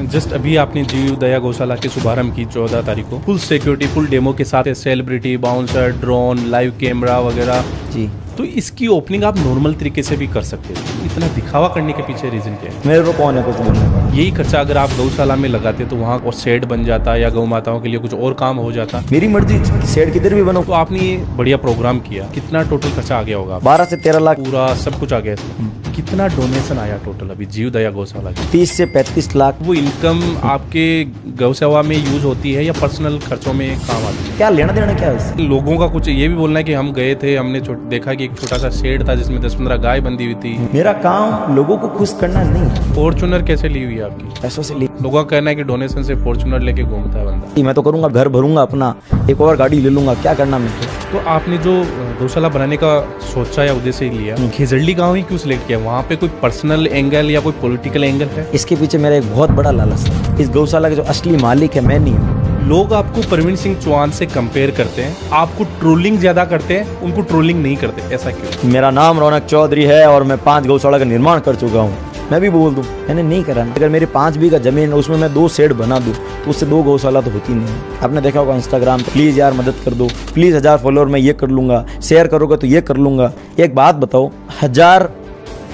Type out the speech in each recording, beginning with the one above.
Just अभी आपने जीव दया गौशाला के शुभारंभ की 14 तारीख को फुल सिक्योरिटी फुल डेमो के साथ celebrity bouncer drone live camera वगैरह जी। तो इसकी ओपनिंग आप नॉर्मल तरीके से भी कर सकते हैं। इतना दिखावा करने के पीछे रीजन क्या है? मेरे को कौन है कुछ बोलने का? यही खर्चा अगर आप गौशाला में लगाते तो वहाँ और शेड बन जाता या गौ माताओं के लिए कुछ और काम हो जाता। मेरी मर्जी, शेड किधर भी बनो। तो आपने ये बढ़िया प्रोग्राम किया, कितना टोटल खर्चा आ गया होगा? 12 से 13 लाख पूरा सब कुछ आ गया इसमें। कितना डोनेशन आया टोटल अभी जीव दया गौशाला की? 30 से 35 लाख। वो इनकम आपके गौ सेवा में यूज होती है या पर्सनल खर्चों में काम आती है? क्या लेना देना क्या है उससे? लोगों का कुछ ये भी बोलना है कि हम गए थे, हमने देखा कि एक छोटा सा शेड था जिसमें 10-15 गाय बंधी हुई थी। मेरा काम लोगों को खुश करना नहीं है। फॉर्चुनर कैसे ली हुई है आपकी? पैसों से ली। लोगों का कहना है कि डोनेशन से फॉर्चुनर लेके घूमता है बंदा। मैं तो करूंगा, घर भरूंगा अपना, एक और गाड़ी ले लूंगा, क्या करना मेरे को। तो आपने जो गौशाला बनाने का सोचा या उद्देश्य लिया, खेजड़ली गांव ही क्यों सिलेक्ट किया? वहाँ पे कोई पर्सनल एंगल या कोई पॉलिटिकल एंगल है? इसके पीछे मेरा एक बहुत बड़ा लालच है। इस गौशाला के जो असली मालिक है मैं नहीं हूँ। लोग आपको परवीन सिंह चौहान से कंपेयर करते हैं, आपको ट्रोलिंग ज्यादा करते हैं, उनको ट्रोलिंग नहीं करते, ऐसा क्यों? मेरा नाम रौनक चौधरी है और मैं 5 गौशाला का निर्माण कर चुका हूँ। मैं भी बोल दूं, मैंने नहीं करा। अगर मेरे 5 बीघा जमीन है उसमें मैं 2 शेड बना दूं तो उससे 2 गौशाला तो होती नहीं है। आपने देखा होगा इंस्टाग्राम पे, प्लीज यार मदद कर दो, प्लीज 1000 फॉलोअर मैं ये कर लूंगा, शेयर करोगे तो ये कर लूंगा। एक बात बताओ, 1000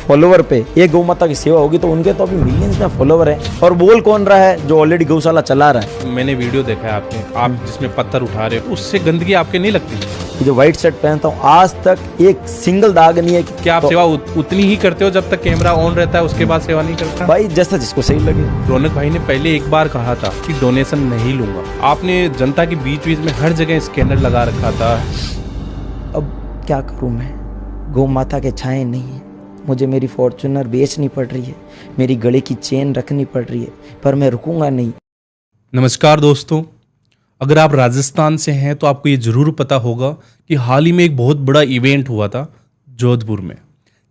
फॉलोवर पे एक गौ माता की सेवा होगी तो उनके तो अभी मिलियंस में फॉलोवर है। और बोल कौन रहा है? जो ऑलरेडी गौशाला चला रहा है। मैंने वीडियो देखा है आपके, आप जिसमें पत्थर उठा रहे हो, उससे गंदगी आपके नहीं लगती? ये जो व्हाइट शर्ट पहनता हूँ आज तक एक सिंगल दाग नहीं है। क्या आप सेवा उतनी ही करते हो जब तक कैमरा ऑन रहता है, उसके बाद सेवा नहीं करता? भाई जैसा जिसको सही लगे। रौनक भाई ने पहले एक बार कहा था कि डोनेशन नहीं लूंगा। आपने जनता के बीच बीच में हर जगह स्कैनर लगा रखा था। अब क्या करूँ मैं? गौ माता के छाए नहीं है, मुझे मेरी फॉर्च्यूनर बेचनी पड़ रही है, मेरी गले की चेन रखनी पड़ रही है, पर मैं रुकूंगा नहीं। नमस्कार दोस्तों, अगर आप राजस्थान से हैं तो आपको ये ज़रूर पता होगा कि हाल ही में एक बहुत बड़ा इवेंट हुआ था जोधपुर में,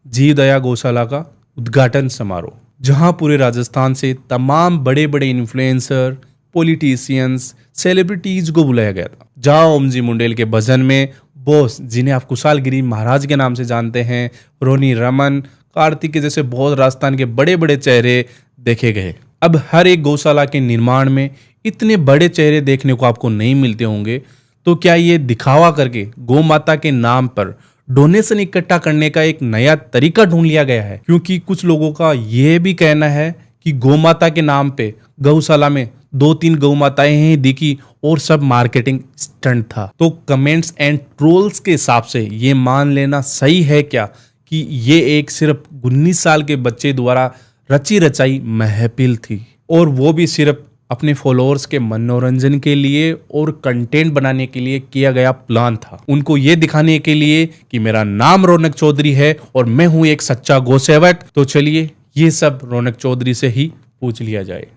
जीव दया गौशाला का उद्घाटन समारोह, जहां पूरे राजस्थान से तमाम बड़े बड़े इन्फ्लुएंसर, पॉलिटिशियंस, सेलिब्रिटीज को बुलाया गया था। जहां ओम जी मुंडेल के भजन में बॉस, जिन्हें आप कुशालगिरी महाराज के नाम से जानते हैं, रोनी रमन, कार्तिक के जैसे बहुत राजस्थान के बड़े बड़े चेहरे देखे गए। अब हर एक गौशाला के निर्माण में इतने बड़े चेहरे देखने को आपको नहीं मिलते होंगे, तो क्या ये दिखावा करके गौ माता के नाम पर डोनेशन इकट्ठा करने का एक नया तरीका ढूंढ लिया गया है? क्योंकि कुछ लोगों का यह भी कहना है कि गौ माता के नाम पे गौशाला में 2-3 गौ माताएं ही दिखी और सब मार्केटिंग स्टंट था। तो कमेंट्स एंड ट्रोल्स के हिसाब से ये मान लेना सही है क्या कि ये एक सिर्फ 19 साल के बच्चे द्वारा रची रचाई महफिल थी, और वो भी सिर्फ अपने फॉलोअर्स के मनोरंजन के लिए और कंटेंट बनाने के लिए किया गया प्लान था? उनको ये दिखाने के लिए कि मेरा नाम रौनक चौधरी है और मैं हूं एक सच्चा गौसेवक। तो चलिए ये सब रौनक चौधरी से ही पूछ लिया जाए।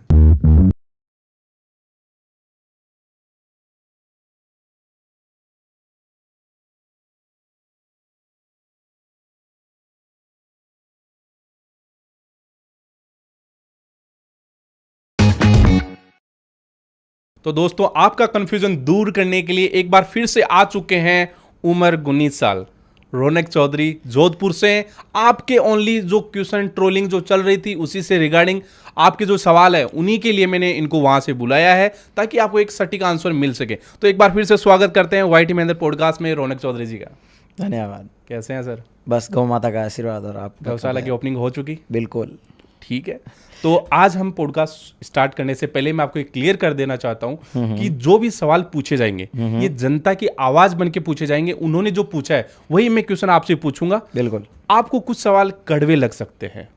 तो दोस्तों, आपका कंफ्यूजन दूर करने के लिए एक बार फिर से आ चुके हैं उम्र 19 साल रौनक चौधरी जोधपुर से। आपके ओनली जो क्वेश्चन ट्रोलिंग जो चल रही थी उसी से रिगार्डिंग आपके जो सवाल है उन्हीं के लिए मैंने इनको वहां से बुलाया है ताकि आपको एक सटीक आंसर मिल सके। तो एक बार फिर से स्वागत करते हैं वाईटी महेंद्र पॉडकास्ट में रौनक चौधरी जी का। धन्यवाद। कैसे हैं सर? बस गौ माता का आशीर्वाद और आप। गौशाला की ओपनिंग हो चुकी? बिल्कुल ठीक है। तो आज हम पॉडकास्ट स्टार्ट करने से पहले मैं आपको क्लियर कर देना चाहता हूं कि जो भी सवाल पूछे जाएंगे ये जनता की आवाज बन के पूछे जाएंगे। उन्होंने जो पूछा है वही मैं क्वेश्चन आपसे पूछूंगा। बिल्कुल। आपको कुछ सवाल कड़वे लग सकते हैं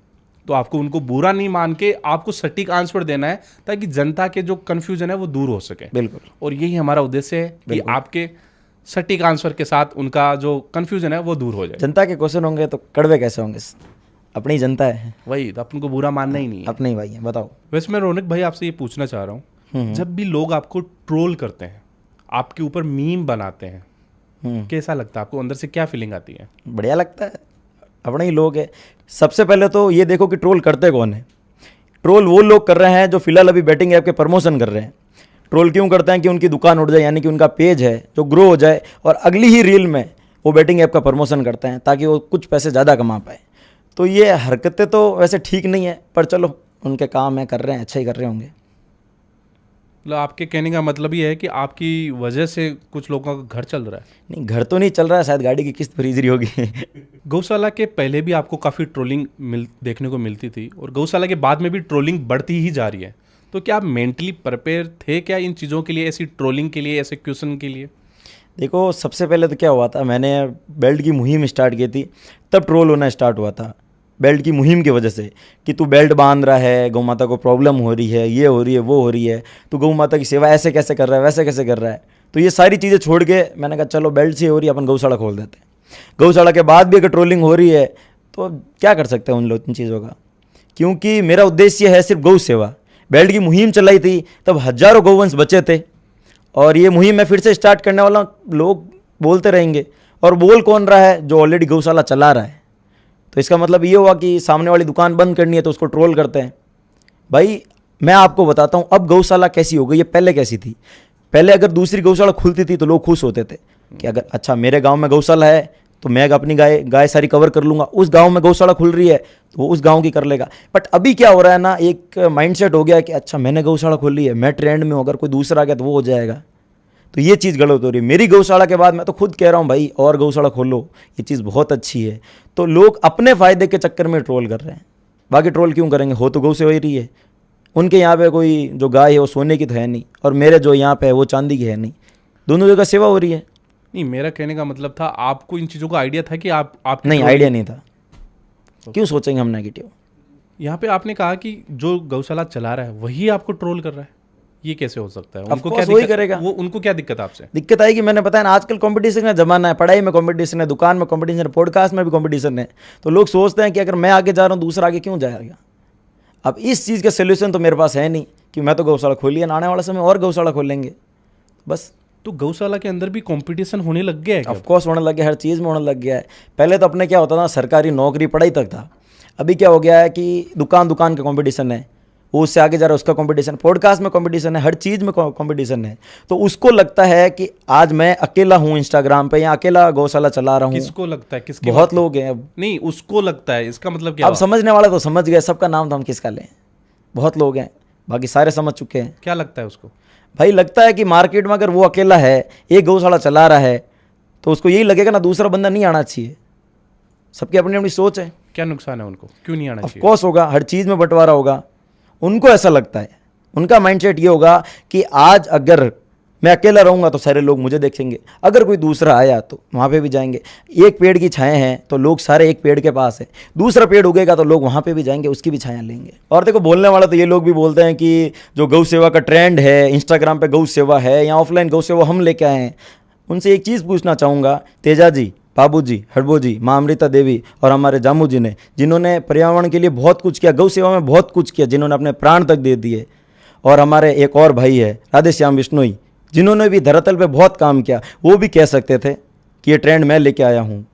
तो आपको उनको बुरा नहीं मान के आपको सटीक आंसर देना है ताकि जनता के जो कंफ्यूजन है वो दूर हो सके। बिल्कुल। और यही हमारा उद्देश्य है कि आपके सटीक आंसर के साथ उनका जो कंफ्यूजन है वो दूर हो जाए। जनता के क्वेश्चन होंगे तो कड़वे कैसे होंगे? अपनी जनता है, वही तो अपन को बुरा मानना ही नहीं है। अपने ही भाई है। बताओ। वैसे मैं रौनक भाई आपसे ये पूछना चाह रहा हूँ, जब भी लोग आपको ट्रोल करते हैं, आपके ऊपर मीम बनाते हैं, कैसा लगता है आपको? अंदर से क्या फीलिंग आती है? बढ़िया लगता है, अपने ही लोग है। सबसे पहले तो ये देखो कि ट्रोल करते कौन है। ट्रोल वो लोग कर रहे हैं जो फिलहाल अभी बैटिंग ऐप के प्रमोशन कर रहे हैं। ट्रोल क्यों करते हैं? कि उनकी दुकान उठ जाए, यानी कि उनका पेज है जो ग्रो हो जाए और अगली ही रील में वो बैटिंग ऐप का प्रमोशन करते हैं ताकि वो कुछ पैसे ज़्यादा कमा पाए। तो ये हरकतें तो वैसे ठीक नहीं है, पर चलो उनके काम है, कर रहे हैं, अच्छा ही कर रहे होंगे। मतलब आपके कहने का मतलब ये है कि आपकी वजह से कुछ लोगों का घर चल रहा है। नहीं, घर तो नहीं चल रहा है, शायद गाड़ी की किस्त फ्रीज रही होगी। गौशाला के पहले भी आपको काफ़ी ट्रोलिंग देखने को मिलती थी और गौशाला के बाद में भी ट्रोलिंग बढ़ती ही जा रही है, तो क्या आप मेंटली प्रिपेयर थे क्या इन चीज़ों के लिए, ऐसी ट्रोलिंग के लिए, ऐसे क्वेश्चन के लिए? देखो, सबसे पहले तो क्या हुआ था, मैंने बेल्ट की मुहिम स्टार्ट की थी, तब ट्रोल होना स्टार्ट हुआ था बेल्ट की मुहिम की वजह से, कि तू बेल्ट बांध रहा है, गौ माता को प्रॉब्लम हो रही है, ये हो रही है, वो हो रही है, तू गौ माता की सेवा ऐसे कैसे कर रहा है, वैसे कैसे कर रहा है। तो ये सारी चीज़ें छोड़ के मैंने कहा चलो बेल्ट से हो रही है, अपन गौशाला खोल देते हैं। गौशाला के बाद भी अगर ट्रोलिंग हो रही है तो क्या कर सकते हैं उन लोग, इन चीज़ों का, क्योंकि मेरा उद्देश्य है सिर्फ गौ सेवा। बेल्ट की मुहिम चलाई थी तब हजारों गौवंश बचे थे, और ये मुहिम मैं फिर से स्टार्ट करने वाला, लोग बोलते रहेंगे। और बोल कौन रहा है? जो ऑलरेडी गौशाला चला रहा है। तो इसका मतलब ये हुआ कि सामने वाली दुकान बंद करनी है तो उसको ट्रोल करते हैं। भाई मैं आपको बताता हूँ अब गौशाला कैसी हो गई है, पहले कैसी थी। पहले अगर दूसरी गौशाला खुलती थी तो लोग खुश होते थे कि अगर अच्छा मेरे गांव में गौशाला है तो मैं अपनी गाय सारी कवर कर लूँगा, उस गांव में गौशाला खुल रही है तो वो उस गांव की कर लेगा। बट अभी क्या हो रहा है ना, एक माइंडसेट हो गया है कि अच्छा मैंने गौशाला खोल ली है, मैं ट्रेंड में हूँ, अगर कोई दूसरा आ गया तो वो हो जाएगा। तो ये चीज़ गलत हो रही है। मेरी गौशाला के बाद मैं तो खुद कह रहा हूँ भाई और गौशाला खोलो, ये चीज़ बहुत अच्छी है। तो लोग अपने फ़ायदे के चक्कर में ट्रोल कर रहे हैं, बाकी ट्रोल क्यों करेंगे, हो तो गौ से हो ही रही है। उनके यहाँ पे कोई जो गाय है वो सोने की तो है नहीं, और मेरे जो यहाँ पे है वो चांदी की है नहीं, दोनों जगह सेवा हो रही है। नहीं, मेरा कहने का मतलब था आपको इन चीज़ों का आइडिया था कि आप नहीं, आइडिया नहीं था, क्यों सोचेंगे हम नेगेटिव। यहाँ पे आपने कहा कि जो गौशाला चला रहा है वही आपको ट्रोल कर रहा है, ये कैसे हो सकता है? उनको क्या वही दिक्कत करेगा। उनको क्या दिक्कत है आपसे? दिक्कत आएगी, मैंने बताया ना, आजकल कंपटीशन का जमाना है, पढ़ाई में कंपटीशन है, दुकान में कंपटीशन है, पॉडकास्ट में भी कंपटीशन है। तो लोग सोचते हैं कि अगर मैं आगे जा रहा हूँ दूसरा आगे क्यों जाएगा। अब इस चीज़ का सोल्यूशन तो मेरे पास है नहीं कि मैं तो गौशाला खोली है, आने वाला समय और गौशाला खोलेंगे बस। तो गौशाला के अंदर भी कंपटीशन होने लग गया है क्या? ऑफकोर्स होने लग गया, हर चीज़ में होने लग गया है। पहले तो अपने क्या होता था, सरकारी नौकरी पढ़ाई तक था। अभी क्या हो गया है कि दुकान दुकान का कंपटीशन है, वो उससे आगे जा रहा है उसका कंपटीशन, पॉडकास्ट में कंपटीशन है, हर चीज़ में कंपटीशन है। तो उसको लगता है कि आज मैं अकेला हूँ इंस्टाग्राम पे, या अकेला गौशाला चला रहा हूँ। किसको लगता है? किसके बहुत लोग हैं अब। नहीं, उसको लगता है, इसका मतलब क्या अब हुआ? समझने वाला तो समझ गए, सबका नाम तो हम किसका लें, बहुत लोग हैं, बाकी सारे समझ चुके हैं। क्या लगता है उसको? भाई लगता है कि मार्केट में अगर वो अकेला है, एक गौशाला चला रहा है, तो उसको यही लगेगा ना दूसरा बंदा नहीं आना चाहिए। सबकी अपनी अपनी सोच है। क्या नुकसान है उनको, क्यों नहीं आना चाहिए? ऑफकोर्स होगा, हर चीज़ में बंटवारा होगा। उनको ऐसा लगता है, उनका माइंडसेट ये होगा कि आज अगर मैं अकेला रहूँगा तो सारे लोग मुझे देखेंगे, अगर कोई दूसरा आया तो वहाँ पे भी जाएंगे। एक पेड़ की छाया है तो लोग सारे एक पेड़ के पास है, दूसरा पेड़ उगेगा तो लोग वहाँ पे भी जाएंगे, उसकी भी छाया लेंगे। और देखो बोलने वाला तो ये लोग भी बोलते हैं कि जो गौ सेवा का ट्रेंड है, इंस्टाग्राम पे गौ सेवा है या ऑफलाइन गौ सेवा हम लेके आए हैं। उनसे एक चीज़ पूछना चाहूँगा, तेजा जी, बाबू जी, हड़बो जी, माँ अमृता देवी और हमारे जामू जी ने, जिन्होंने पर्यावरण के लिए बहुत कुछ किया, गौ सेवा में बहुत कुछ किया, जिन्होंने अपने प्राण तक दे दिए। और हमारे एक और भाई है राधे श्याम बिश्नोई, जिन्होंने भी धरातल पे बहुत काम किया, वो भी कह सकते थे कि ये ट्रेंड मैं लेके आया हूँ।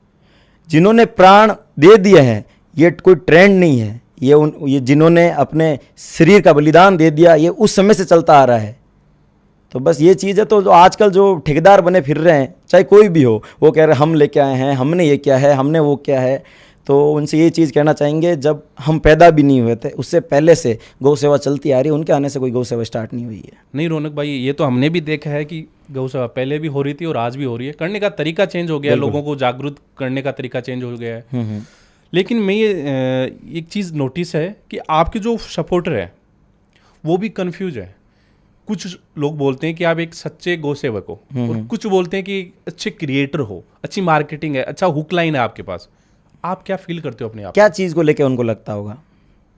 जिन्होंने प्राण दे दिए हैं, ये कोई ट्रेंड नहीं है, ये जिन्होंने अपने शरीर का बलिदान दे दिया, ये उस समय से चलता आ रहा है। तो बस ये चीज़ है। तो जो आजकल जो ठेकेदार बने फिर रहे हैं, चाहे कोई भी हो, वो कह रहे हैं हम लेके आए हैं, हमने ये किया है, हमने वो किया है। तो उनसे ये चीज़ कहना चाहेंगे, जब हम पैदा भी नहीं हुए थे उससे पहले से गौ सेवा चलती आ रही है, उनके आने से कोई गौ सेवा स्टार्ट नहीं हुई है। नहीं रौनक भाई, ये तो हमने भी देखा है कि गौ सेवा पहले भी हो रही थी और आज भी हो रही है। करने का तरीका चेंज हो गया है, लोगों को जागरूक करने का तरीका चेंज हो गया है। लेकिन मैं ये एक चीज़ नोटिस है कि आपके जो सपोर्टर है वो भी कंफ्यूज है। कुछ लोग बोलते हैं कि आप एक सच्चे गौ सेवक हो, और कुछ बोलते हैं कि अच्छे क्रिएटर हो, अच्छी मार्केटिंग है, अच्छा हुक लाइन है आपके पास। आप क्या फील करते हो अपने आप? क्या चीज़ को लेके उनको लगता होगा,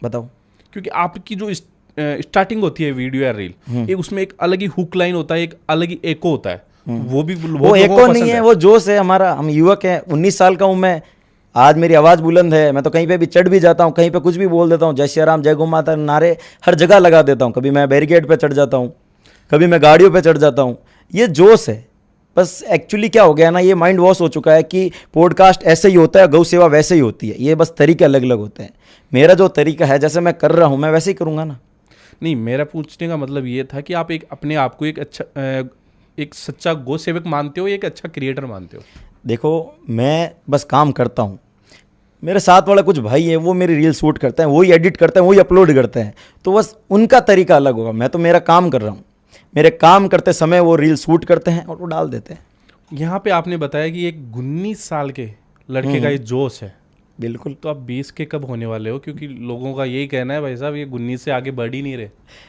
बताओ। क्योंकि आपकी जो स्टार्टिंग होती है वीडियो या रील, एक उसमें एक अलग ही हुक लाइन होता है, एक अलग ही एको होता है। वो भी वो एको नहीं है, वो जोश है हमारा। हम युवक हैं, 19 साल का हूँ मैं, आज मेरी आवाज़ बुलंद है, मैं तो कहीं पे भी चढ़ भी जाता हूँ, कहीं पे कुछ भी बोल देता हूँ, जय श्री राम, जय गौ माता, नारे हर जगह लगा देता हूँ। कभी मैं बैरिकेड पे चढ़ जाता हूँ, कभी मैं गाड़ियों पे चढ़ जाता हूँ। ये जोश है। बस एक्चुअली क्या हो गया ना, ये माइंड वॉश हो चुका है कि पॉडकास्ट ऐसे ही होता है, गौ सेवा वैसे ही होती है। ये बस तरीके अलग अलग होते हैं। मेरा जो तरीका है, जैसे मैं कर रहा हूँ, मैं वैसे ही करूँगा ना। नहीं, मेरा पूछने का मतलब ये था कि आप एक अपने आप को एक अच्छा एक सच्चा गौ सेवक मानते हो या एक अच्छा क्रिएटर मानते हो? देखो, मैं बस काम करता हूँ। मेरे साथ वाला कुछ भाई है, वो मेरी रील शूट करते हैं, वही एडिट करते हैं, वही अपलोड करते हैं, तो बस उनका तरीका अलग होगा। मैं तो मेरा काम कर रहा हूँ, मेरे काम करते समय वो रील शूट करते हैं और वो डाल देते हैं। यहाँ पे आपने बताया कि एक 19 साल के लड़के का ये जोश है, बिल्कुल। तो आप 20 के कब होने वाले हो? क्योंकि लोगों का यही कहना है भाई साहब ये 19 से आगे बढ़ ही नहीं रहे।